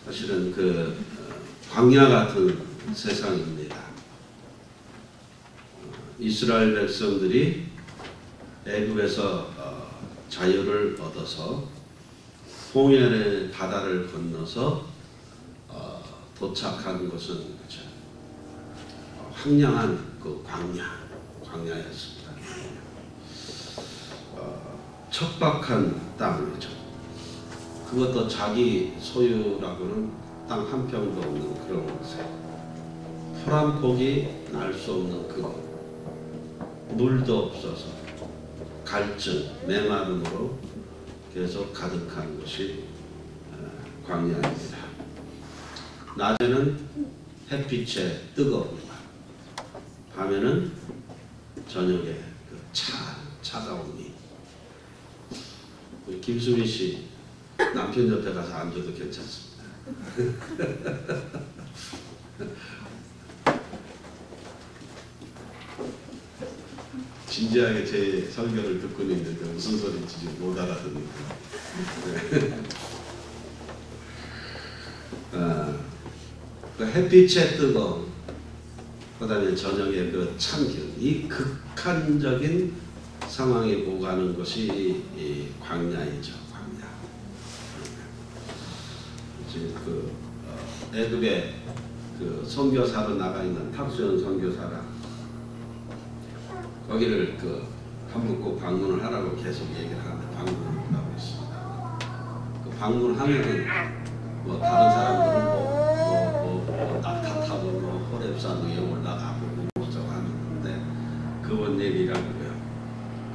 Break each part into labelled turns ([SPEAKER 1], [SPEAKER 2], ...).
[SPEAKER 1] 사실은 그 광야 같은 세상입니다. 이스라엘 백성들이 애굽에서 자유를 얻어서 홍해의 바다를 건너서 도착한 곳은 그렇죠. 황량한 그 광야였습니다. 척박한 땅이죠. 그것도 자기 소유라고는 땅 한 평도 없는 그런 곳에 풀 한 폭이 날 수 없는 그곳, 물도 없어서 갈증, 메마름으로 계속 가득한 곳이 광야입니다. 낮에는 햇빛에 뜨거움과 밤에는 저녁에 그 차가움이. 우리 김수미 씨 남편 옆에 가서 앉아도 괜찮습니다. 진지하게 제 설교를 듣고 있는데 무슨 소리인지 못 알아듣니까. 그 햇빛의 뜨거움, 그 다음에 저녁에 그 찬기운, 이 극한적인 상황에 오가는 것이 이 광야이죠. 광야. 지금 그 애굽에 그 선교사로 나가 있는 탑수연 선교사가 거기를 그 한번 꼭 방문을 하라고 계속 얘기를 하는데 방문을 하고 있습니다. 그 방문하면은 뭐 다른 사람들은 낙타 타고 호렙산 위에 올라가고 뭐 저거 하는데 그건 얘기라고요.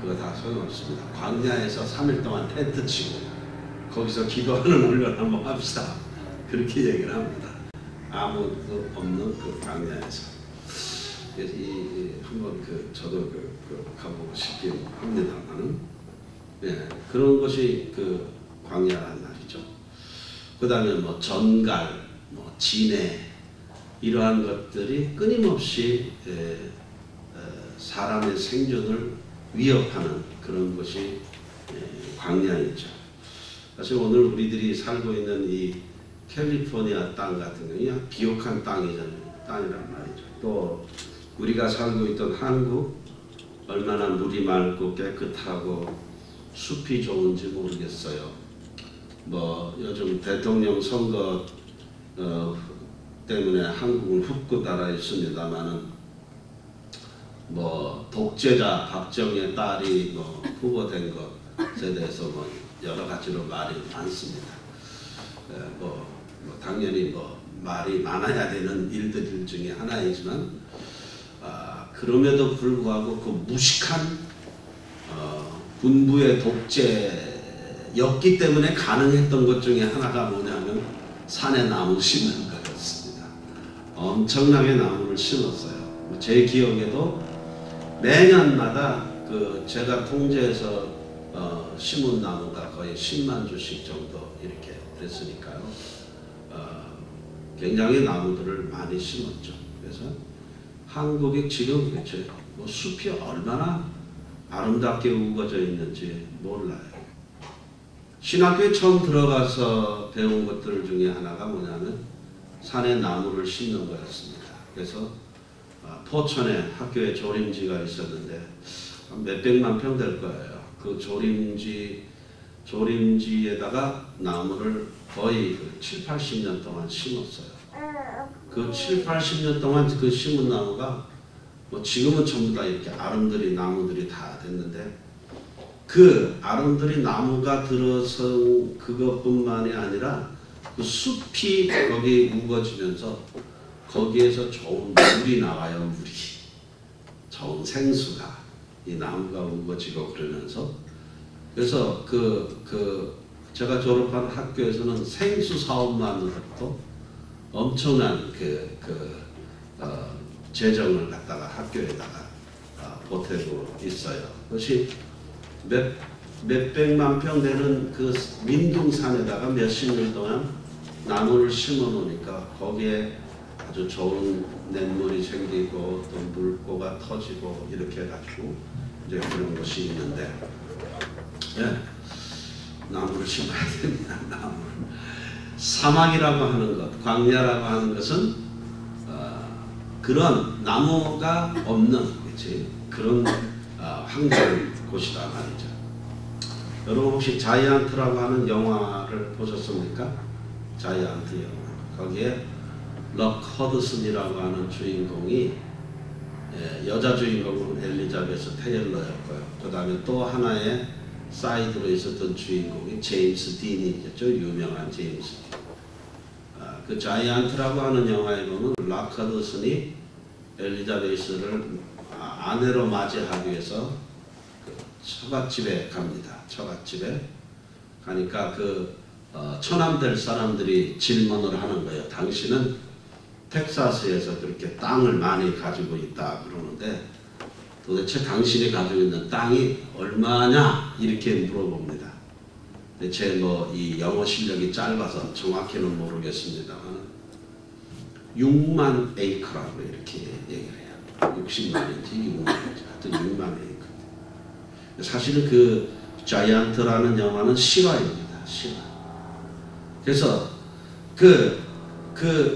[SPEAKER 1] 그거 다 소용없습니다. 광야에서 3일 동안 텐트 치고 거기서 기도하는 훈련 한번 합시다. 그렇게 얘기를 합니다. 아무도 없는 그 광야에서. 그래서 한번 저도 가보고 싶긴 합니다만은, 예, 그런 것이 그 광야란 말이죠. 그 다음에 뭐 전갈, 뭐 진해, 이러한 것들이 끊임없이 사람의 생존을 위협하는 그런 것이 광야이죠. 사실 오늘 우리들이 살고 있는 이 캘리포니아 땅 같은 경우는 비옥한 땅이란 말이죠. 또 우리가 살고 있던 한국, 얼마나 물이 맑고 깨끗하고 숲이 좋은지 모르겠어요. 뭐 요즘 대통령 선거 때문에 한국은 훅고 따라 있습니다만은 뭐 독재자 박정희의 딸이 뭐 후보된 것에 대해서 뭐 여러 가지로 말이 많습니다. 뭐 당연히 뭐 말이 많아야 되는 일들 중에 하나이지만, 그럼에도 불구하고 그 무식한 군부의 독재였기 때문에 가능했던 것 중에 하나가 뭐냐면 산에 나무 심는 거였습니다. 엄청나게 나무를 심었어요. 제 기억에도 매년마다 그 제가 통제해서 심은 나무가 거의 10만 주씩 정도 이렇게 됐으니까요. 굉장히 나무들을 많이 심었죠. 그래서 한국이 지금 그렇죠. 뭐 숲이 얼마나 아름답게 우거져 있는지 몰라요. 신학교에 처음 들어가서 배운 것들 중에 하나가 뭐냐면 산에 나무를 심는 거였습니다. 그래서 포천에 학교에 조림지가 있었는데 한 몇백만 평 될 거예요. 그 조림지에다가 나무를 거의 7, 80년 동안 심었어요. 그 7, 80년 동안 그 심은 나무가 뭐 지금은 전부 다 이렇게 아름드리 나무들이 다 됐는데, 그 아름드리 나무가 들어선 그것뿐만이 아니라 그 숲이 거기 우거지면서 거기에서 좋은 물이 나와요. 물이. 좋은 생수가 이 나무가 우거지고 그러면서, 그래서 제가 졸업한 학교에서는 생수 사업만으로도 엄청난 재정을 갖다가 학교에다가 보태고 있어요. 그것이 몇백만 평 되는 그 민둥산에다가 몇십 년 동안 나무를 심어 놓으니까 거기에 아주 좋은 냇물이 생기고 또 물고가 터지고 이렇게 해가지고 이제 그런 것이 있는데, 예, 나무를 심어야 됩니다. 나무를. 사막이라고 하는 것, 광야라고 하는 것은 그런 나무가 없는 그치? 그런 황홀한 곳이다 말이죠. 여러분 혹시 자이언트라고 하는 영화를 보셨습니까? 자이언트 영화. 거기에 럭 허드슨이라고 하는 주인공이 여자 주인공은 엘리자베스 테일러였고요. 그 다음에 또 하나의 사이드로 있었던 주인공이 제임스 딘이겠죠. 유명한 제임스 딘. 그 자이언트라고 하는 영화에 보면 럭 허드슨이 엘리자베스를 아내로 맞이하기 위해서 그 처갓집에 갑니다. 처갓집에 가니까 그 처남될 사람들이 질문을 하는 거예요. 당신은 텍사스에서 그렇게 땅을 많이 가지고 있다 그러는데 도대체 당신이 가지고 있는 땅이 얼마냐 이렇게 물어봅니다. 제 이 영어 실력이 짧아서 정확히는 모르겠습니다만 6만 에이커라고 이렇게 얘기를 해요. 60만인지 6만인지 하여튼 6만 에이커. 사실은 그 자이언트라는 영화는 실화입니다. 실화. 그래서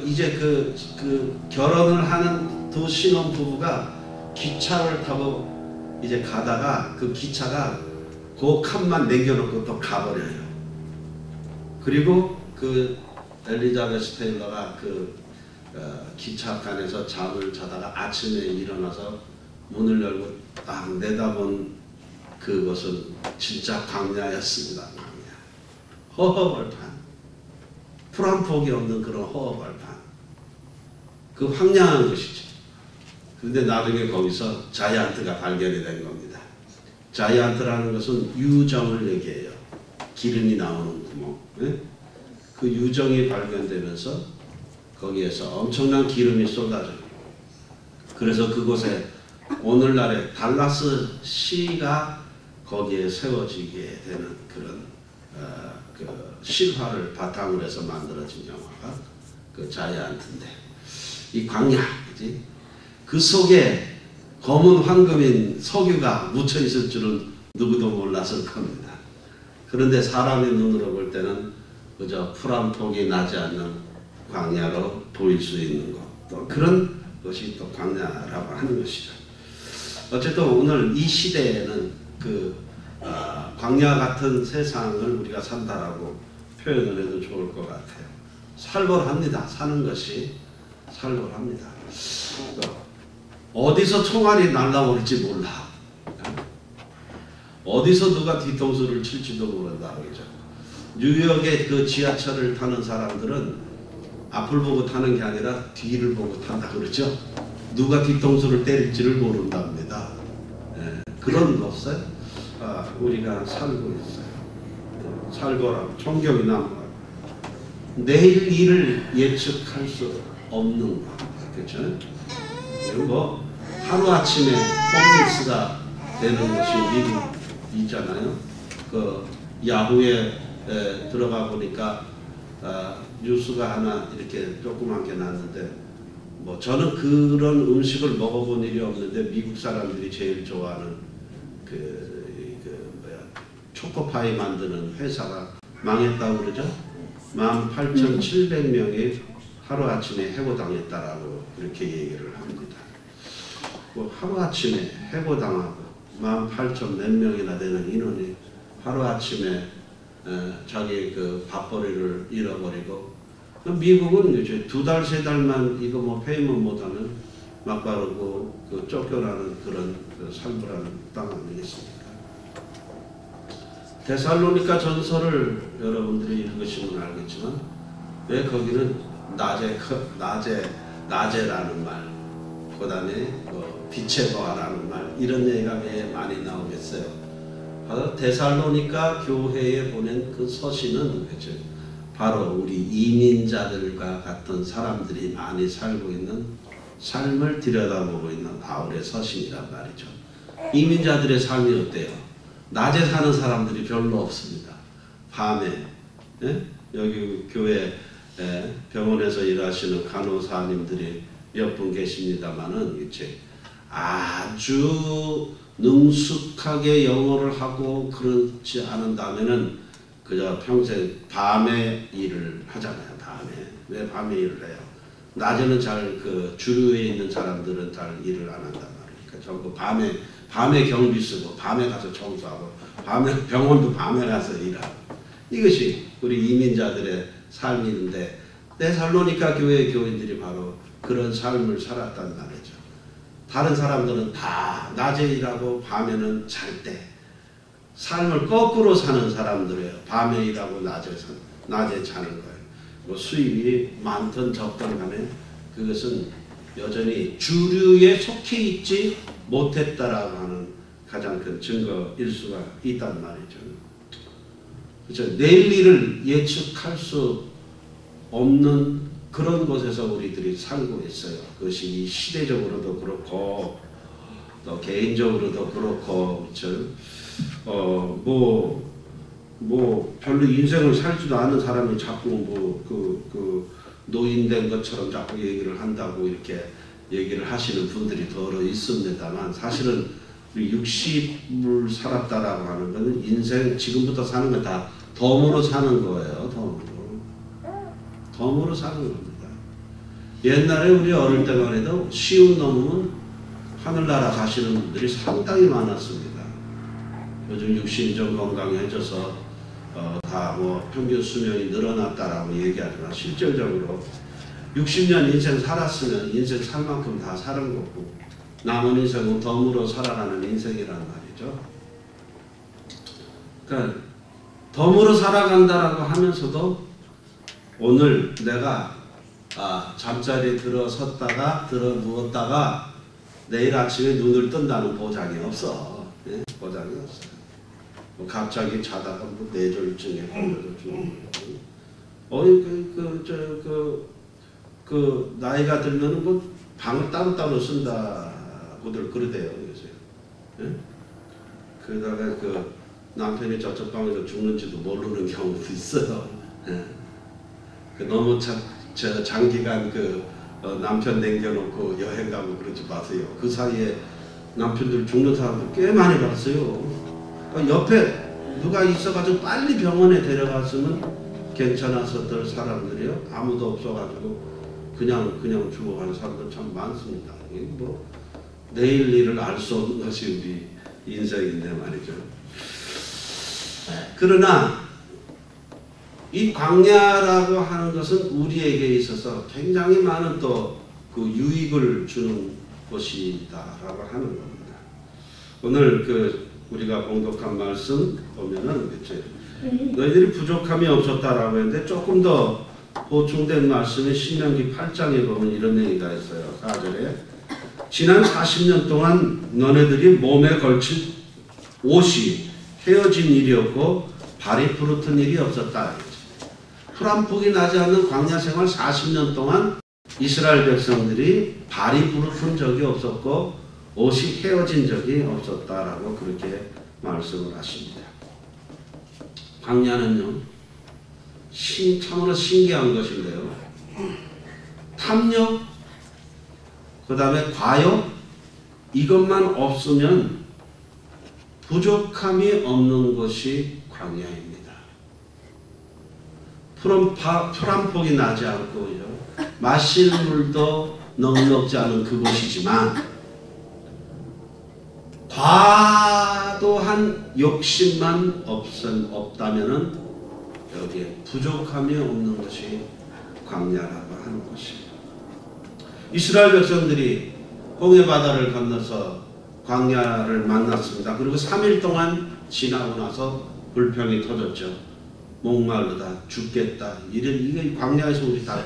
[SPEAKER 1] 이제 그 결혼을 하는 두 신혼 부부가 기차를 타고 이제 가다가 그 기차가 그 칸만 남겨놓고 또 가버려요. 그리고 그 엘리자베스 테일러가 그 기차칸에서 잠을 자다가 아침에 일어나서 문을 열고 딱 내다본 그것은 진짜 광야였습니다. 광야. 허허벌판. 풀 한 폭이 없는 그런 허허벌판. 그 황량한 것이죠. 그런데 나중에 거기서 자이언트가 발견이 된 겁니다. 자이언트라는 것은 유정을 얘기해요. 기름이 나오는 구멍. 네? 그 유정이 발견되면서 거기에서 엄청난 기름이 쏟아져요. 그래서 그곳에 오늘날의 달라스 시가 거기에 세워지게 되는 그런 그 실화를 바탕으로 해서 만들어진 영화가 그 자이언트인데 이 광야, 그지? 그 속에 검은 황금인 석유가 묻혀 있을 줄은 누구도 몰랐을 겁니다. 그런데 사람의 눈으로 볼 때는 그저 풀 한 폭이 나지 않는 광야로 보일 수 있는 것, 또 그런 것이 또 광야라고 하는 것이죠. 어쨌든 오늘 이 시대에는 그 광야 같은 세상을 우리가 산다라고 표현을 해도 좋을 것 같아요. 살벌합니다. 사는 것이 살벌합니다. 어디서 총알이 날라올지 몰라. 어디서 누가 뒤통수를 칠지도 모른다. 그죠? 뉴욕의 그 지하철을 타는 사람들은 앞을 보고 타는 게 아니라 뒤를 보고 탄다 그러죠. 누가 뒤통수를 때릴지를 모른답니다. 그런 것을 우리가 살고 있어요. 살거라 총경이 나무라. 내일 일을 예측할 수 없는 것. 그렇죠? 뭐 하루아침에 홈리스가 되는 것이 미국이잖아요. 그 야후에 들어가 보니까 뉴스가 하나 이렇게 조그만 게 났는데 뭐 저는 그런 음식을 먹어본 일이 없는데 미국 사람들이 제일 좋아하는 초코파이 만드는 회사가 망했다고 그러죠. 18,700명이 하루아침에 해고당했다라고 그렇게 얘기를 합니다. 뭐 하루아침에 해고당하고 18,000 몇 명이나 되는 인원이 하루아침에 자기 그 밥벌이를 잃어버리고 미국은 이제 2달, 3달만 이거 뭐 페이먼 못하면 막바르고 그 쫓겨나는 그런 그 살벌한 땅 아니겠습니까? 데살로니가 전설을 여러분들이 읽으시면 알겠지만 왜 거기는 낮에라는 말, 그 다음에 빛의 거하라는 말 이런 얘기가 왜 많이 나오겠어요? 바로 데살로니가 교회에 보낸 그 서신은 그렇죠? 바로 우리 이민자들과 같은 사람들이 많이 살고 있는 삶을 들여다보고 있는 바울의 서신이란 말이죠. 이민자들의 삶이 어때요? 낮에 사는 사람들이 별로 없습니다. 밤에 여기 교회 병원에서 일하시는 간호사님들이 몇 분 계십니다만은 이제 아주 능숙하게 영어를 하고 그렇지 않은다면은 그저 평생 밤에 일을 하잖아요. 밤에. 왜 밤에 일을 해요? 낮에는 잘 그 주류에 있는 사람들은 잘 일을 안 한단 말이니까 전부 밤에 경비 쓰고 밤에 가서 청소하고 밤에 병원도 밤에 가서 일하고 이것이 우리 이민자들의 삶인데 데살로니가 교회 교인들이 바로 그런 삶을 살았단 말이죠. 다른 사람들은 다 낮에 일하고 밤에는 잘 때 삶을 거꾸로 사는 사람들이에요. 밤에 일하고 낮에 자는 거예요. 뭐 수입이 많든 적든 간에 그것은 여전히 주류에 속해 있지 못했다라고 하는 가장 큰 증거일 수가 있단 말이죠. 그렇죠? 내일 일을 예측할 수 없는 그런 곳에서 우리들이 살고 있어요. 그것이 시대적으로도 그렇고 또 개인적으로도 그렇고 그렇죠? 별로 인생을 살지도 않은 사람이 자꾸 노인된 것처럼 자꾸 얘기를 한다고 이렇게 얘기를 하시는 분들이 더러 있습니다만 사실은 우리 60을 살았다라고 하는 것은 인생 지금부터 사는 건 다 덤으로 사는 거예요. 덤으로 사는 겁니다. 옛날에 우리 어릴 때만 해도 쉬운 놈은 하늘나라 가시는 분들이 상당히 많았습니다. 요즘 육신이 좀 건강해져서 다 뭐 평균 수명이 늘어났다라고 얘기하지만 실질적으로 60년 인생 살았으면 인생 살 만큼 다 사는 거고 남은 인생은 덤으로 살아가는 인생이란 말이죠. 그러니까 덤으로 살아간다라고 하면서도 오늘 내가 잠자리에 들어섰다가 들어 누웠다가 내일 아침에 눈을 뜬다는 보장이 없어. 네? 보장이 없어요. 뭐 갑자기 자다가 뭐 뇌졸중에 걸려서 죽는 거. 나이가 들면은 뭐 방을 따로따로 쓴다고들 그러대요. 예? 그러다가 그 남편이 저쪽 방에서 죽는지도 모르는 경우도 있어요. 예? 너무 장기간 남편 남겨놓고 여행 가고 그러지 마세요. 그 사이에 남편들 죽는 사람들 꽤 많이 봤어요. 옆에 누가 있어가지고 빨리 병원에 데려갔으면 괜찮았었던 사람들이요. 아무도 없어가지고 그냥 죽어가는 사람들 참 많습니다. 뭐 내일 일을 알 수 없는 것이 우리 인생인데 말이죠. 그러나 이 광야라고 하는 것은 우리에게 있어서 굉장히 많은 또 그 유익을 주는 것이다라고 하는 겁니다. 오늘 우리가 봉독한 말씀 보면은 그치? 너희들이 부족함이 없었다라고 했는데 조금 더 보충된 말씀이 신명기 8장에 보면 이런 얘기가 있어요. 4절에 지난 40년 동안 너네들이 몸에 걸친 옷이 헤어진 일이 없고 발이 부르튼 일이 없었다. 풀 한 폭이 나지 않는 광야 생활 40년 동안 이스라엘 백성들이 발이 부르튼 적이 없었고 옷이 헤어진 적이 없었다라고 그렇게 말씀을 하십니다. 광야는요, 참으로 신기한 것인데요. 탐욕, 그 다음에 과욕, 이것만 없으면 부족함이 없는 것이 광야입니다. 풀 한 폭이 나지 않고요. 마실 물도 넉넉지 않은 그곳이지만 과도한 욕심만 없다면은 여기에 부족함이 없는 것이 광야라고 하는 것이에요. 이스라엘 백성들이 홍해 바다를 건너서 광야를 만났습니다. 그리고 3일 동안 지나고 나서 불평이 터졌죠. 목마르다, 죽겠다. 이게 광야에서 우리 다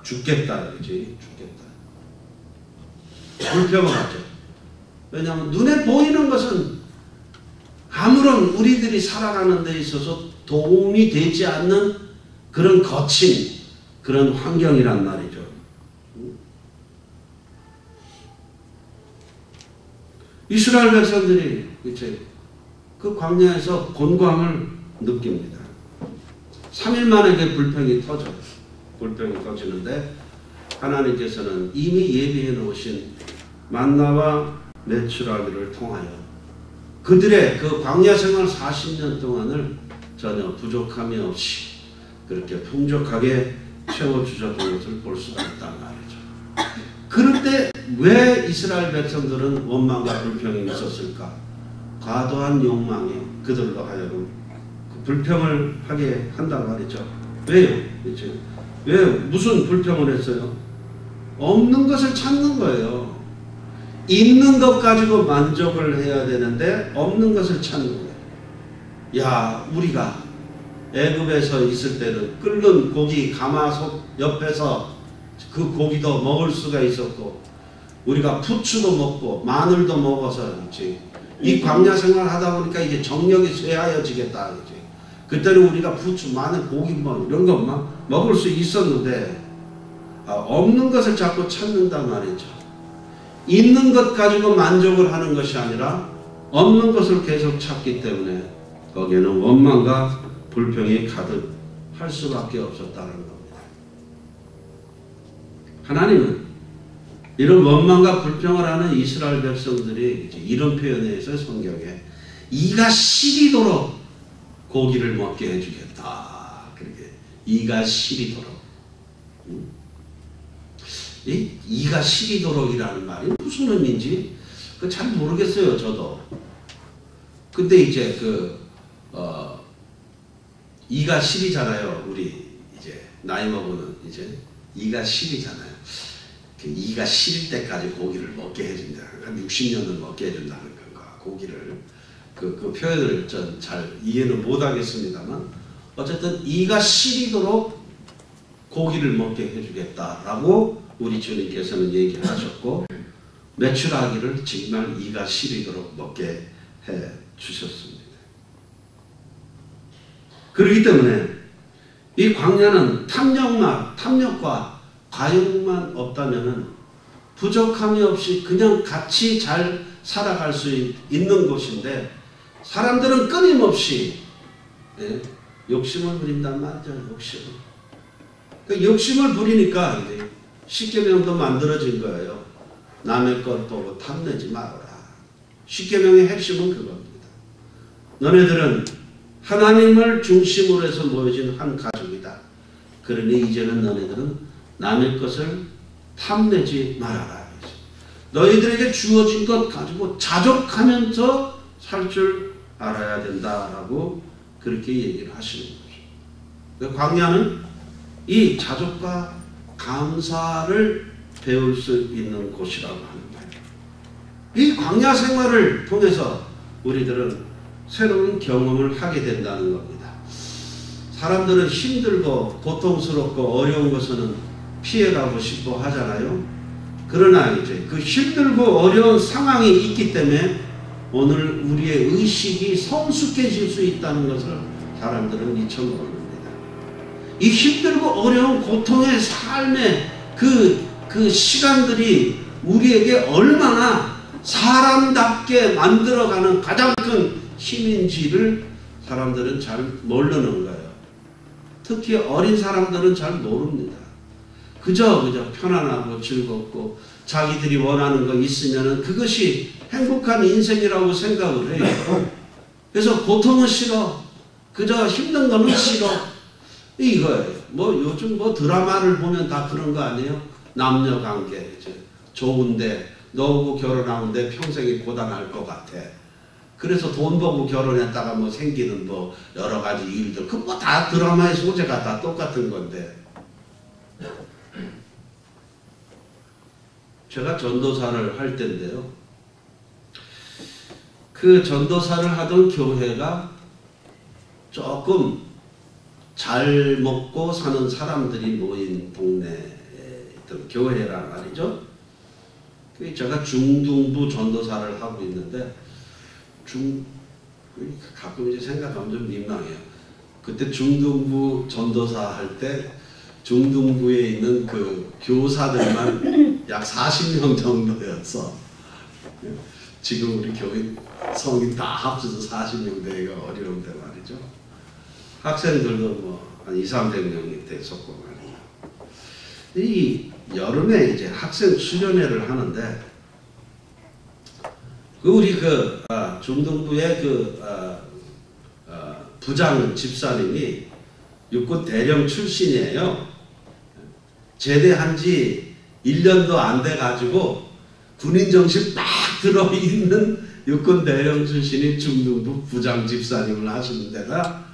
[SPEAKER 1] 죽겠다, 그렇지? 죽겠다. 불평을 하죠. 왜냐하면 눈에 보이는 것은 아무런 우리들이 살아가는 데 있어서 도움이 되지 않는 그런 거친 그런 환경이란 말이죠. 이스라엘 백성들이 그 광야에서 곤광을 느낍니다. 3일 만에 그 불평이 터져요. 불평이 터지는데 하나님께서는 이미 예비해 놓으신 만나와 메추라기를 통하여 그들의 그 광야 생활 40년 동안을 전혀 부족함이 없이 그렇게 풍족하게 채워주셨던 것을 볼 수가 있단 말이죠. 그럴 때 왜 이스라엘 백성들은 원망과 불평이 있었을까? 과도한 욕망이 그들로 하여금 그 불평을 하게 한단 말이죠. 왜요? 그렇죠? 왜 무슨 불평을 했어요? 없는 것을 찾는 거예요. 있는 것 가지고 만족을 해야 되는데 없는 것을 찾는 거예요. 야, 우리가 애굽에서 있을 때는 끓는 고기 가마솥 옆에서 그 고기도 먹을 수가 있었고, 우리가 부추도 먹고 마늘도 먹어서 그렇지. 이 광야 생활 하다 보니까 이제 정력이 쇠하여지겠다. 그렇지. 그때는 우리가 부추, 마늘, 고기 뭐 이런 것만 먹을 수 있었는데 없는 것을 자꾸 찾는단 말이죠. 있는 것 가지고 만족을 하는 것이 아니라 없는 것을 계속 찾기 때문에 거기에는 원망과 불평이 가득할 수밖에 없었다는 겁니다. 하나님은 이런 원망과 불평을 하는 이스라엘 백성들이 이런 표현에 있어요. 성경에 이가 시리도록 고기를 먹게 해주겠다. 그렇게 이가 시리도록. 이가 시리도록이라는 말이 무슨 의미인지 잘 모르겠어요. 저도. 근데 이제 이가 시리잖아요. 우리 이제 나이 먹으면 이제 이가 시리잖아요. 이가 시릴 때까지 고기를 먹게 해준다. 한 60년을 먹게 해준다는 건가. 고기를 그 표현을 전 잘 이해는 못하겠습니다만 어쨌든 이가 시리도록 고기를 먹게 해주겠다라고 우리 주님께서는 얘기를 하셨고, 메추라기를 정말 이가 시리도록 먹게 해 주셨습니다. 그렇기 때문에 이 광야는 탐욕과 과욕만 없다면은 부족함이 없이 그냥 같이 잘 살아갈 수 있는 곳인데, 사람들은 끊임없이 욕심을 부린단 말이죠. 욕심을 부리니까 이제 십계명도 만들어진 거예요. 남의 것 보고 탐내지 말아라. 십계명의 핵심은 그겁니다. 너네들은 하나님을 중심으로 해서 모여진 한 가족이다. 그러니 이제는 너네들은 남의 것을 탐내지 말아라. 너희들에게 주어진 것 가지고 자족하면서 살 줄 알아야 된다라고 그렇게 얘기를 하시는 거죠. 광야는 이 자족과 감사를 배울 수 있는 곳이라고 하는 거예요. 이 광야 생활을 통해서 우리들은 새로운 경험을 하게 된다는 겁니다. 사람들은 힘들고 고통스럽고 어려운 것은 피해가고 싶어 하잖아요. 그러나 이제 그 힘들고 어려운 상황이 있기 때문에 오늘 우리의 의식이 성숙해질 수 있다는 것을 사람들은 잊혀먹습니다. 이 힘들고 어려운 고통의 삶의 그 시간들이 우리에게 얼마나 사람답게 만들어가는 가장 큰 힘인지를 사람들은 잘 모르는 거예요. 특히 어린 사람들은 잘 모릅니다. 그저 편안하고 즐겁고 자기들이 원하는 거 있으면 그것이 행복한 인생이라고 생각을 해요. 그래서 고통은 싫어. 그저 힘든 거는 싫어. 이거예요. 요즘 드라마를 보면 다 그런 거 아니에요? 남녀 관계. 좋은데 너하고 결혼하는데 평생이 고단할 것 같아. 그래서 돈 벌고 결혼했다가 생기는 여러 가지 일들. 그거 다 드라마의 소재가 다 똑같은 건데. 제가 전도사를 할 때인데요. 그 전도사를 하던 교회가 조금 잘 먹고 사는 사람들이 모인 동네에 있던 교회란 말이죠. 제가 중등부 전도사를 하고 있는데 가끔 이제 생각하면 좀 민망해요. 그때 중등부 전도사 할 때 중등부에 있는 그 교사들만 약 40명 정도였어. 지금 우리 교인 성인 다 합쳐서 40명 되기가 어려운데 말이죠. 학생들도 한 200~300명이 됐었고 말이에요. 이 여름에 이제 학생 수련회를 하는데 우리 중등부의 부장 집사님이 육군 대령 출신이에요. 제대한 지 1년도 안 돼가지고 군인 정신 딱 들어있는 육군 대령 출신이 중등부 부장 집사님을 하시는 데가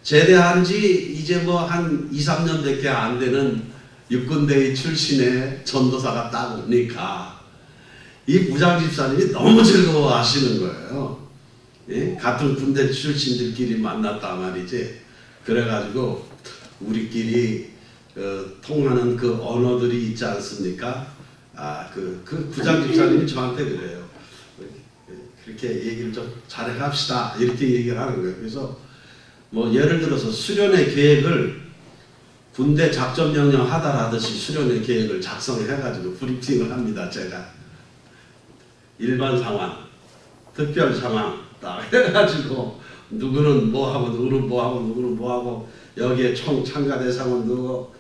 [SPEAKER 1] 제대한 지 이제 뭐 한 2, 3년밖에 안 되는 육군대위 출신의 전도사가 딱 오니까 이 부장 집사님이 너무 즐거워하시는 거예요. 예? 같은 군대 출신들끼리 만났단 말이지. 그래가지고 우리끼리 통하는 그 언어들이 있지 않습니까? 그 부장 집사님이 저한테 그래요. 그렇게 얘기를 좀 잘해 갑시다. 이렇게 얘기를 하는 거예요. 그래서 뭐 예를 들어서 수련회 계획을 군대 작전명령 하달하듯이 수련회 계획을 작성해가지고 브리핑을 합니다. 제가 일반 상황, 특별 상황 딱 해가지고 누구는 뭐하고 누구는 뭐하고 누구는 뭐하고 여기에 총 참가 대상은 누구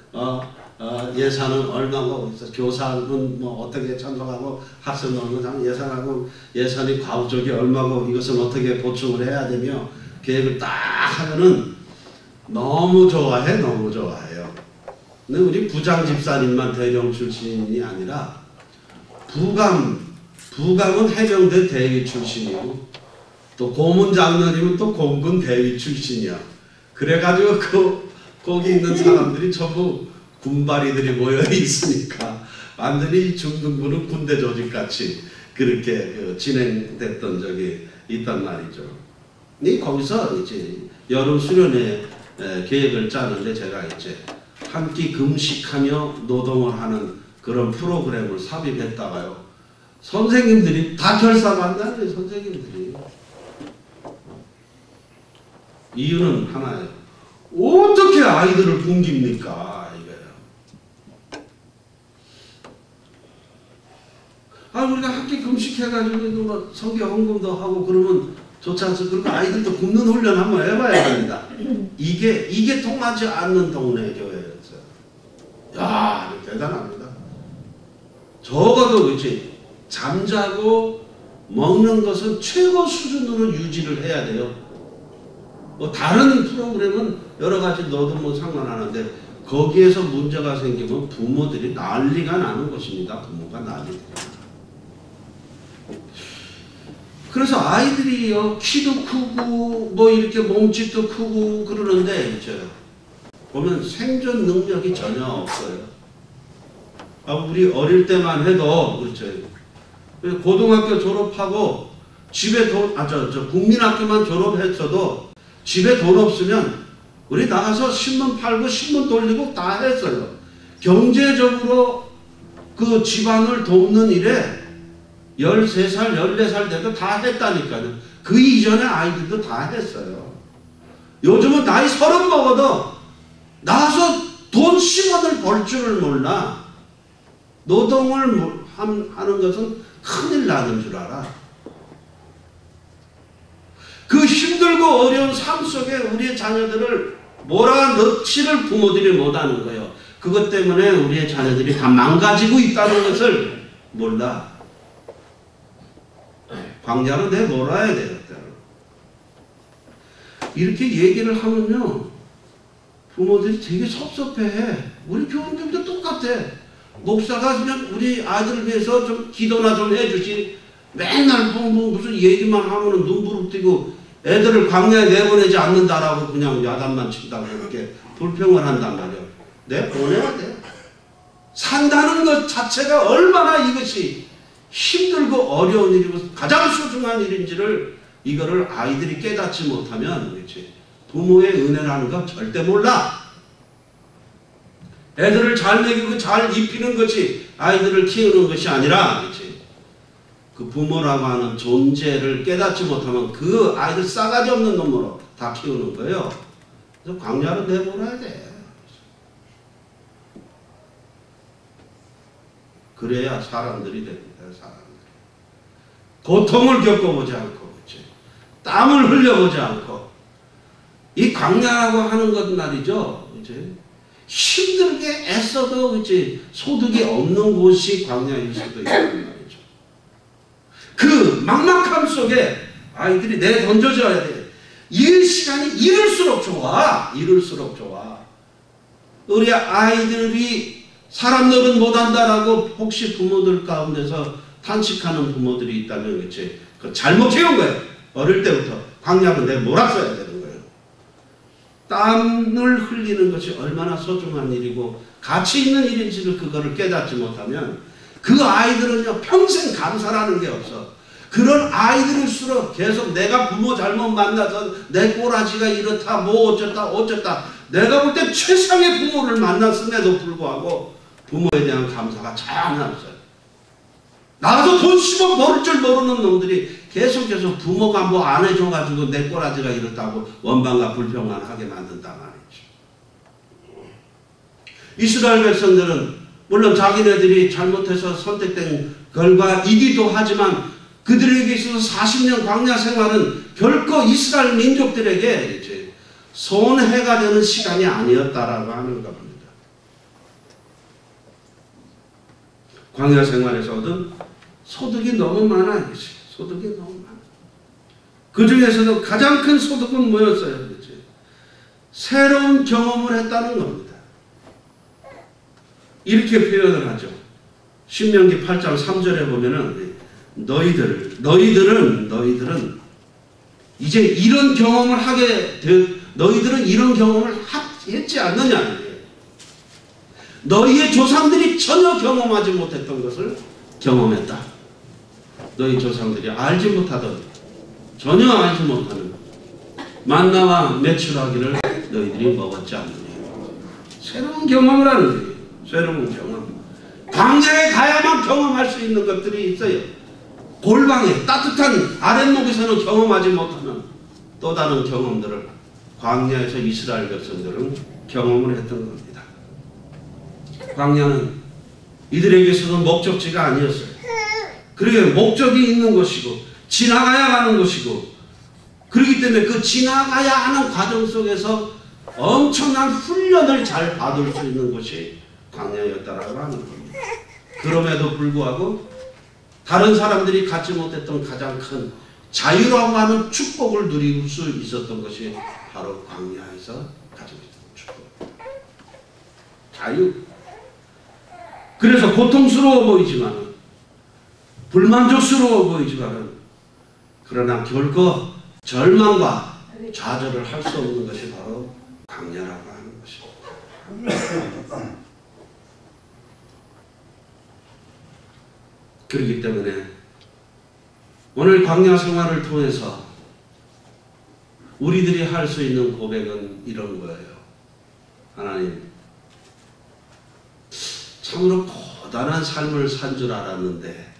[SPEAKER 1] 예산은 얼마고 교사는 뭐 어떻게 참석하고 학생들은 예산하고 예산이 과부족이 얼마고 이것은 어떻게 보충을 해야 되며 계획을 딱 하면은 너무 좋아해. 너무 좋아해요. 근데 우리 부장 집사님만 대령 출신이 아니라 부감은 해병대 대위 출신이고 또 고문 장로님은 또 공군 대위 출신이야. 그래가지고 거기 있는 사람들이 전부 군바리들이 모여 있으니까 완전히 중등부는 군대 조직같이 그렇게 진행됐던 적이 있단 말이죠. 거기서 이제 여름 수련회 계획을 짜는데 제가 이제 한 끼 금식하며 노동을 하는 그런 프로그램을 삽입했다가요. 선생님들이 다 결사반다는 선생님들이. 이유는 하나예요. 어떻게 아이들을 굶깁니까? 이거예요. 우리가 한 끼 금식해가지고 뭐 성경 헌금도 하고 그러면 좋지 않습니까? 그러니까 아이들도 굶는 훈련 한번 해봐야 합니다. 이게 통하지 않는 동네 교회였어요. 야, 대단합니다. 적어도 그렇지. 잠자고 먹는 것은 최고 수준으로 유지를 해야 돼요. 뭐 다른 프로그램은 여러 가지 넣어도 뭐 상관하는데 거기에서 문제가 생기면 부모들이 난리가 나는 것입니다. 부모가 난리가. 그래서 아이들이요 키도 크고 뭐 이렇게 몸집도 크고 그러는데 이제 보면 생존 능력이 전혀 없어요. 우리 어릴 때만 해도 그렇죠. 고등학교 졸업하고 집에 국민학교만 졸업했어도 집에 돈 없으면 우리 나가서 신문 팔고 신문 돌리고 다 했어요. 경제적으로 그 집안을 돕는 일에 13살, 14살 돼도 다 했다니까요. 그 이전에 아이들도 다 했어요. 요즘은 나이 30 먹어도 나와서 돈 10원을 벌 줄을 몰라. 노동을 하는 것은 큰일 나는 줄 알아. 그 힘들고 어려운 삶 속에 우리의 자녀들을 몰아넣지를 부모들이 못하는 거예요. 그것 때문에 우리의 자녀들이 다 망가지고 있다는 것을 몰라. 광야로 내몰아야 돼요. 이렇게 얘기를 하면요 부모들이 되게 섭섭해해. 우리 교인들도 똑같아. 목사가 그냥 우리 아들을 위해서 좀 기도나 좀 해주지 맨날 뭐 무슨 얘기만 하면은 눈부릅 뛰고 애들을 광야에 내보내지 않는다라고 그냥 야단만 친다고 그렇게 불평을 한단 말이에요. 내보내야 돼. 산다는 것 자체가 얼마나 이것이 힘들고 어려운 일이고 가장 소중한 일인지를 이거를 아이들이 깨닫지 못하면 그렇지. 부모의 은혜라는 거 절대 몰라. 애들을 잘 먹이고 잘 입히는 것이 아이들을 키우는 것이 아니라 그렇지. 그 부모라고 하는 존재를 깨닫지 못하면 그 아이들 싸가지 없는 놈으로 다 키우는 거예요. 그래서 광야로 내보내야 돼. 그래야 사람들이 됩니다. 사람들이. 고통을 겪어보지 않고 그렇지. 땀을 흘려보지 않고 이 광야라고 하는 것 말이죠. 그렇지. 힘들게 애써도 그렇지. 소득이 없는 곳이 광야일 수도 있다는 말이죠. 그 막막함 속에 아이들이 내던져져야 돼. 이 시간이 이럴수록 좋아. 이럴수록 좋아. 우리 아이들이 사람 노릇 못한다라고 혹시 부모들 가운데서 탄식하는 부모들이 있다면 그치? 그 잘못 키운 거예요. 어릴 때부터. 광야는 내가 몰았어야 되는 거예요. 땀을 흘리는 것이 얼마나 소중한 일이고 가치 있는 일인지를 그거를 깨닫지 못하면 그 아이들은요 평생 감사라는 게 없어. 그런 아이들일수록 계속 내가 부모 잘못 만나서 내 꼬라지가 이렇다 뭐 어쩌다 내가 볼 때 최상의 부모를 만났음에도 불구하고 부모에 대한 감사가 전혀 없어요. 나가서 돈 10원 벌을 줄 모르는 놈들이 계속해서 부모가 뭐 안 해줘가지고 내 꼬라지가 이렇다고 원망과 불평만 하게 만든단 말이죠. 이스라엘 백성들은 물론 자기네들이 잘못해서 선택된 결과이기도 하지만 그들에게 있어서 40년 광야 생활은 결코 이스라엘 민족들에게 이제 손해가 되는 시간이 아니었다라고 하는 겁니다. 광야 생활에서 얻은 소득이 너무 많아. 소득이 너무 많아. 그 중에서도 가장 큰 소득은 뭐였어요? 그렇지? 새로운 경험을 했다는 겁니다. 이렇게 표현을 하죠. 신명기 8장 3절에 보면은 너희들은 이제 이런 경험을 하게 너희들은 이런 경험을 했지 않느냐. 너희의 조상들이 전혀 경험하지 못했던 것을 경험했다. 너희 조상들이 알지 못하던 전혀 알지 못하는 만나와 메추라기를 너희들이 먹었지 않느냐. 새로운 경험을 하는 거예요. 새로운 경험. 광야에 가야만 경험할 수 있는 것들이 있어요. 골방에 따뜻한 아랫목에서는 경험하지 못하는 또 다른 경험들을 광야에서 이스라엘 백성들은 경험을 했던 겁니다. 광야는 이들에게서는 목적지가 아니었어요. 그러게 목적이 있는 것이고 지나가야 하는 것이고 그렇기 때문에 그 지나가야 하는 과정 속에서 엄청난 훈련을 잘 받을 수 있는 것이 광야였다라고 하는 겁니다. 그럼에도 불구하고 다른 사람들이 갖지 못했던 가장 큰 자유라고 하는 축복을 누릴 수 있었던 것이 바로 광야에서 가지고 있었던 축복. 자유. 그래서 고통스러워 보이지만 불만족스러워 보이지만 그러나 결코 절망과 좌절을 할 수 없는 것이 바로 광야라고 하는 것입니다. 그렇기 때문에 오늘 광야 생활을 통해서 우리들이 할 수 있는 고백은 이런 거예요. 하나님, 참으로 고단한 삶을 산 줄 알았는데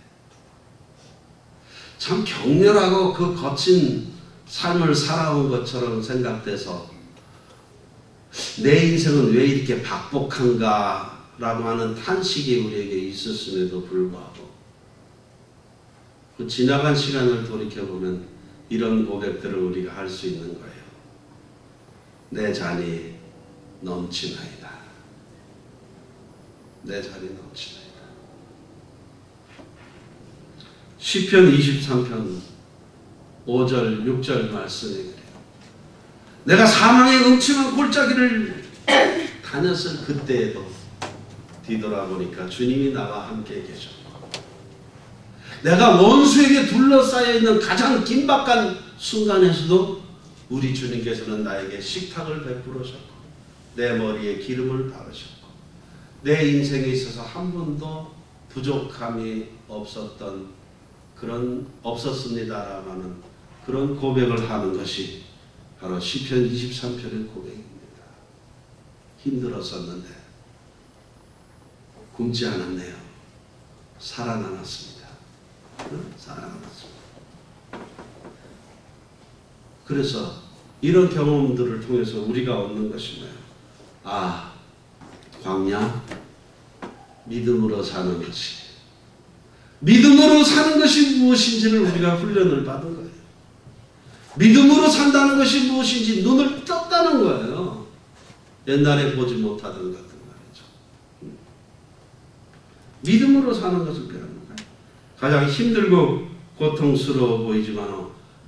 [SPEAKER 1] 참 격렬하고 그 거친 삶을 살아온 것처럼 생각돼서 내 인생은 왜 이렇게 박복한가 라고 하는 탄식이 우리에게 있었음에도 불구하고 그 지나간 시간을 돌이켜보면 이런 고백들을 우리가 할 수 있는 거예요. 내 잔이 넘치나이다. 내 잔이 넘치나이다. 시편 23편 5절 6절 말씀이 그래요. 내가 사망의 음침한 골짜기를 다녔을 그때에도 뒤돌아보니까 주님이 나와 함께 계셨고 내가 원수에게 둘러싸여 있는 가장 긴박한 순간에서도 우리 주님께서는 나에게 식탁을 베풀으셨고 내 머리에 기름을 바르셨고 내 인생에 있어서 한 번도 부족함이 없었습니다라고 하는 그런 고백을 하는 것이 바로 시편 23편의 고백입니다. 힘들었었는데 굶지 않았네요. 살아남았습니다. 살아남았습니다. 그래서 이런 경험들을 통해서 우리가 얻는 것이 뭐예요? 아, 광야 믿음으로 사는 것이 믿음으로 사는 것이 무엇인지를 우리가 훈련을 받은 거예요. 믿음으로 산다는 것이 무엇인지 눈을 떴다는 거예요. 옛날에 보지 못하던 것들 말이죠. 믿음으로 사는 것을 배우는 거예요. 가장 힘들고 고통스러워 보이지만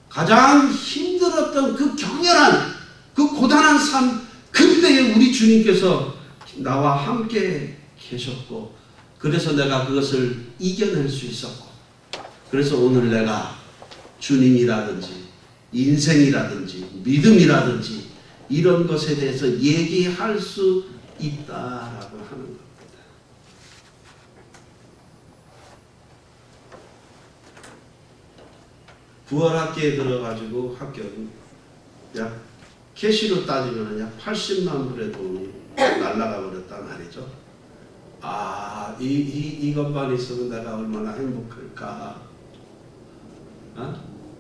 [SPEAKER 1] 가장 힘들어 힘들었던 그 격렬한 그 고단한 삶, 그때에 우리 주님께서 나와 함께 계셨고, 그래서 내가 그것을 이겨낼 수 있었고, 그래서 오늘 내가 주님이라든지 인생이라든지 믿음이라든지 이런 것에 대해서 얘기할 수 있다라고 하는 겁니다. 부활학기에 들어가지고 학교는 약 캐시로 따지면 약 80만 불의 돈이 날아가 버렸단 말이죠. 아, 이것만 있으면 내가 얼마나 행복할까.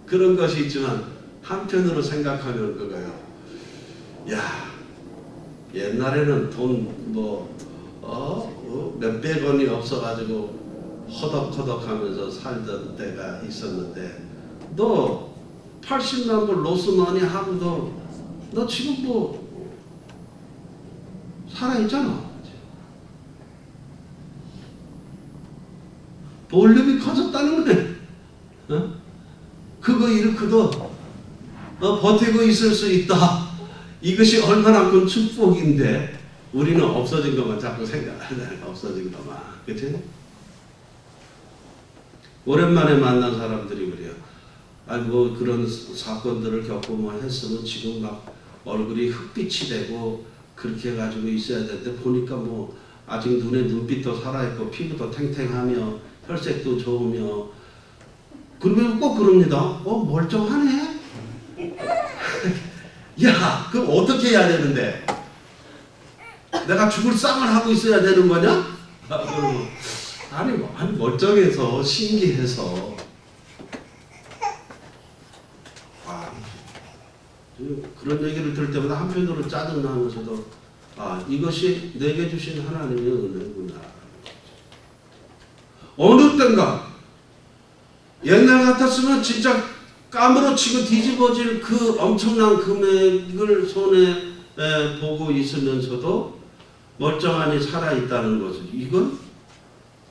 [SPEAKER 1] 그런 것이 있지만 한편으로 생각하면 그거요. 야, 옛날에는 돈 몇백 원이 없어가지고 허덕허덕하면서 살던 때가 있었는데, 너 80만 불 로스머니 하고도 너 지금 살아있잖아. 볼륨이 커졌다는 거네. 그거 일으켜도 버티고 있을 수 있다. 이것이 얼마나 큰 축복인데 우리는 없어진 것만 자꾸 생각하네. 없어진 것만. 그치? 오랜만에 만난 사람들이 그래요. 아니 그런 사건들을 겪고 했으면 지금 막 얼굴이 흑빛이 되고 그렇게 해가지고 있어야 되는데, 보니까 아직 눈에 눈빛도 살아있고 피부도 탱탱하며 혈색도 좋으며, 그러면 꼭 그럽니다. 멀쩡하네. 야, 그럼 어떻게 해야 되는데? 내가 죽을 쌍을 하고 있어야 되는 거냐? 아니 멀쩡해서 신기해서. 그런 얘기를 들을 때마다 한편으로 짜증나면서도 이것이 내게 주신 하나님의 은혜구나. 어느 땐가 옛날 같았으면 진짜 까무러치고 뒤집어질 그 엄청난 금액을 손에 보고 있으면서도 멀쩡하니 살아있다는 것은, 이건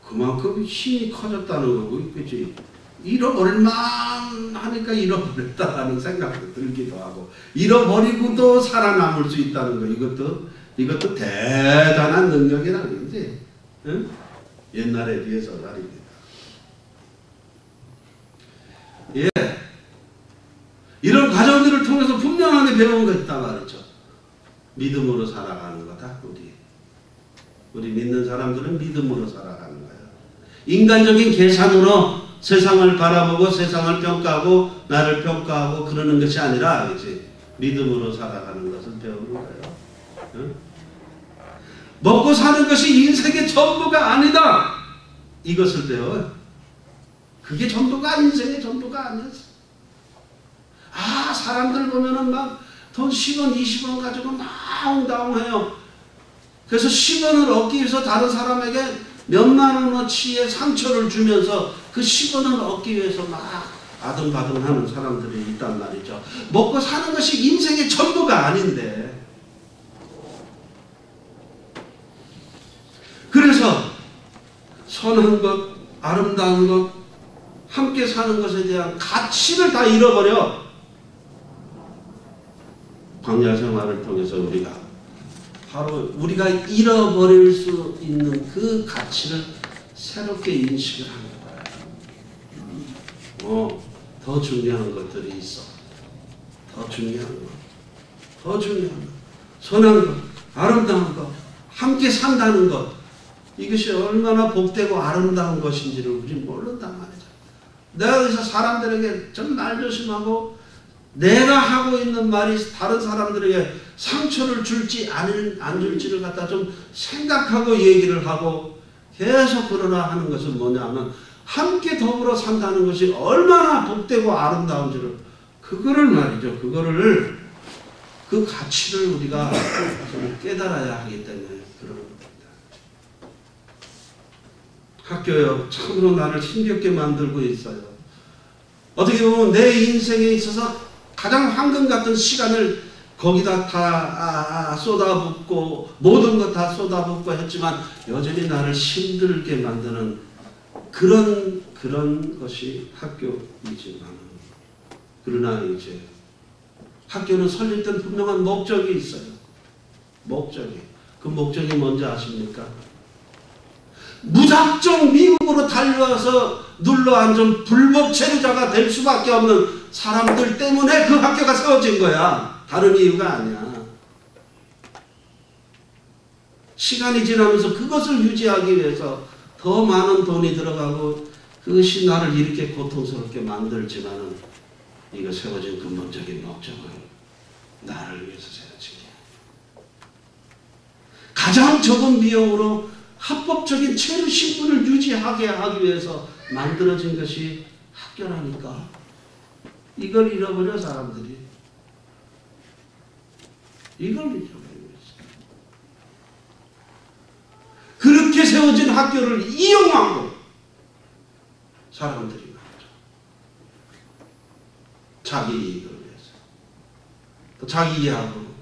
[SPEAKER 1] 그만큼 힘이 커졌다는 거고, 그치? 잃어버릴만 하니까 잃어버렸다라는 생각도 들기도 하고, 잃어버리고도 살아남을 수 있다는 거, 이것도 대단한 능력이라는 거지. 응? 옛날에 비해서 말입니다. 예. 이런 과정들을 통해서 분명하게 배운 거 있단 말이죠. 믿음으로 살아가는 거다. 우리 믿는 사람들은 믿음으로 살아가는 거예요. 인간적인 계산으로 세상을 바라보고 세상을 평가하고 나를 평가하고 그러는 것이 아니라, 그치? 믿음으로 살아가는 것을 배우는 거예요. 응? 먹고 사는 것이 인생의 전부가 아니다. 이것을 배워요. 그게 전부가 인생의 전부가 아니었어. 사람들 보면은 막 돈 10원, 20원 가지고 막 엉당해요. 그래서 10원을 얻기 위해서 다른 사람에게 몇만 원어치의 상처를 주면서 그 10원을 얻기 위해서 막 아등바등하는 사람들이 있단 말이죠. 먹고 사는 것이 인생의 전부가 아닌데. 그래서 선한 것, 아름다운 것, 함께 사는 것에 대한 가치를 다 잃어버려. 광야 생활을 통해서 우리가 잃어버릴 수 있는 그 가치를 새롭게 인식을 하는 거예요. 더 중요한 것들이 있어. 더 중요한 것. 선한 것, 아름다운 것, 함께 산다는 것. 이것이 얼마나 복되고 아름다운 것인지를 우리 모른단 말이죠. 내가 그래서 사람들에게 좀 말 조심하고, 내가 하고 있는 말이 다른 사람들에게 상처를 줄지 안 줄지를 갖다 좀 생각하고 얘기를 하고 계속 그러나 하는 것은 뭐냐면, 함께 더불어 산다는 것이 얼마나 복되고 아름다운지를, 그거를 말이죠. 그 가치를 우리가 좀 깨달아야 하기 때문에 그런 겁니다. 학교요, 참으로 나를 힘겹게 만들고 있어요. 어떻게 보면 내 인생에 있어서 가장 황금 같은 시간을 거기다 다 쏟아붓고 모든 것 다 쏟아붓고 했지만 여전히 나를 힘들게 만드는 그런 것이 학교이지만, 그러나 이제 학교는 설립 때 분명한 목적이 있어요. 목적이. 그 목적이 뭔지 아십니까? 무작정 미국으로 달려와서 눌러앉은 불법 체류자가 될 수밖에 없는 사람들 때문에 그 학교가 세워진 거야. 다른 이유가 아니야. 시간이 지나면서 그것을 유지하기 위해서 더 많은 돈이 들어가고 그것이 나를 이렇게 고통스럽게 만들지만은 이거 세워진 근본적인 목적은 나를 위해서 세워진 게 가장 적은 비용으로 합법적인 체류 신분을 유지하게 하기 위해서 만들어진 것이 학교라니까. 이걸 잃어버려 사람들이. 이걸 잃어버리고 있어. 그렇게 세워진 학교를 이용하고 사람들이 말이죠. 자기 이익을 위해서. 또 자기 이해하고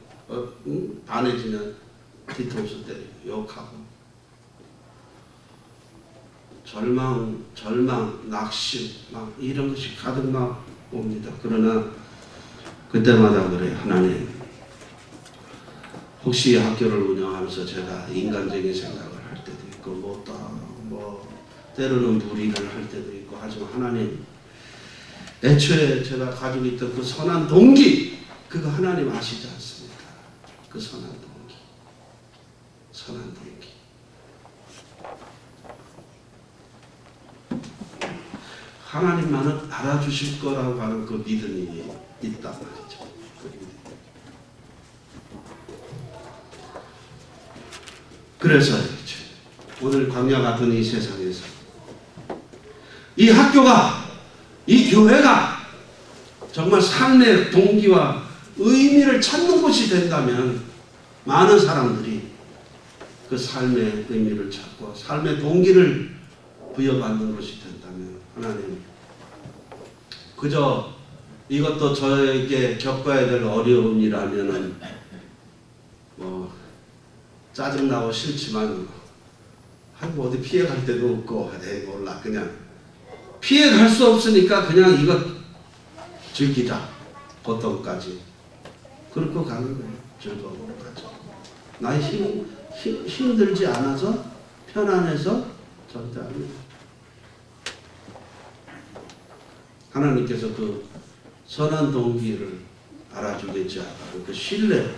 [SPEAKER 1] 반해지면 뒤통수 때리고 욕하고 절망, 낙심 막 이런 것이 가득 막 옵니다. 그러나 그때마다 그래요. 하나님, 혹시 학교를 운영하면서 제가 인간적인 생각을 할 때도 있고 때로는 무리를 할 때도 있고 하지만 하나님, 애초에 제가 가지고 있던 그 선한 동기, 그거 하나님 아시지 않습니까? 그 선한 동기. 하나님만은 알아주실 거라고 하는 그 믿음이 있단 말이죠. 그래서 오늘 광야 같은 이 세상에서 이 학교가, 이 교회가 정말 삶의 동기와 의미를 찾는 곳이 된다면 많은 사람들이 그 삶의 의미를 찾고 삶의 동기를 부여받는 것이 된다면 하나님, 그저 이것도 저에게 겪어야 될 어려움이라면은 짜증나고 싫지만 어디 피해갈 데도 없고 몰라, 그냥 피해갈 수 없으니까 그냥 이거 즐기자, 보통까지 그렇게 가는 거예요. 즐거움까지. 나 힘들지 않아서, 편안해서 절대 아니에요. 하나님께서 그 선한 동기를 알아주겠지 않아요. 그 신뢰,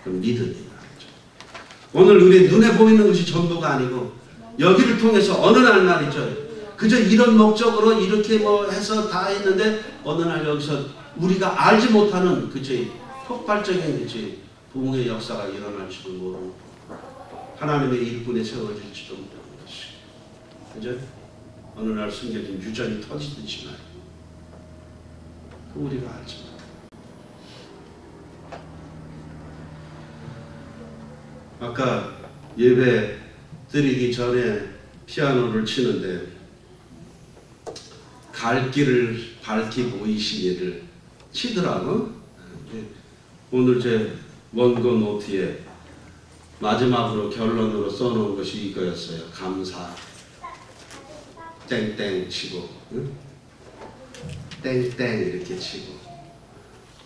[SPEAKER 1] 그 믿음이 말이죠. 오늘 우리 눈에 보이는 것이 전부가 아니고 여기를 통해서 어느 날 말이죠. 그저 이런 목적으로 이렇게 해서 다 했는데 어느 날 여기서 우리가 알지 못하는 그치 폭발적인 그치 부흥의 역사가 일어날지도 모르고 하나님의 일꾼에 세워질지도 모르는 것이. 그죠? 어느 날 숨겨진 유전이 터지듯이 말이에요. 그 우리가 알지 못해. 아까 예배 드리기 전에 피아노를 치는데 갈 길을 밝히 보이시기를 치더라고. 오늘 제 원고 노트에 마지막으로 결론으로 써놓은 것이 이거였어요. 감사 땡땡 치고 땡땡 이렇게 치고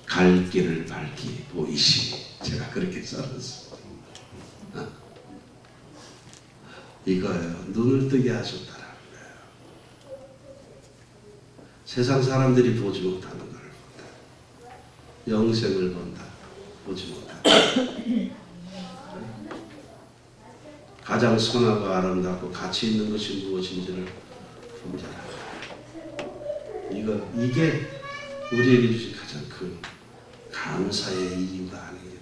[SPEAKER 1] 갈 길을 밝히 보이시니, 제가 그렇게 써놨어요. 이거예요. 눈을 뜨게 하셨다라는 거예요. 세상 사람들이 보지 못하는 걸 본다. 영생을 본다. 보지 못한다. 가장 선하고 아름답고 가치 있는 것이 무엇인지를 분별하라. 이게 우리에게 주신 가장 큰 감사의 이유가 아닌가.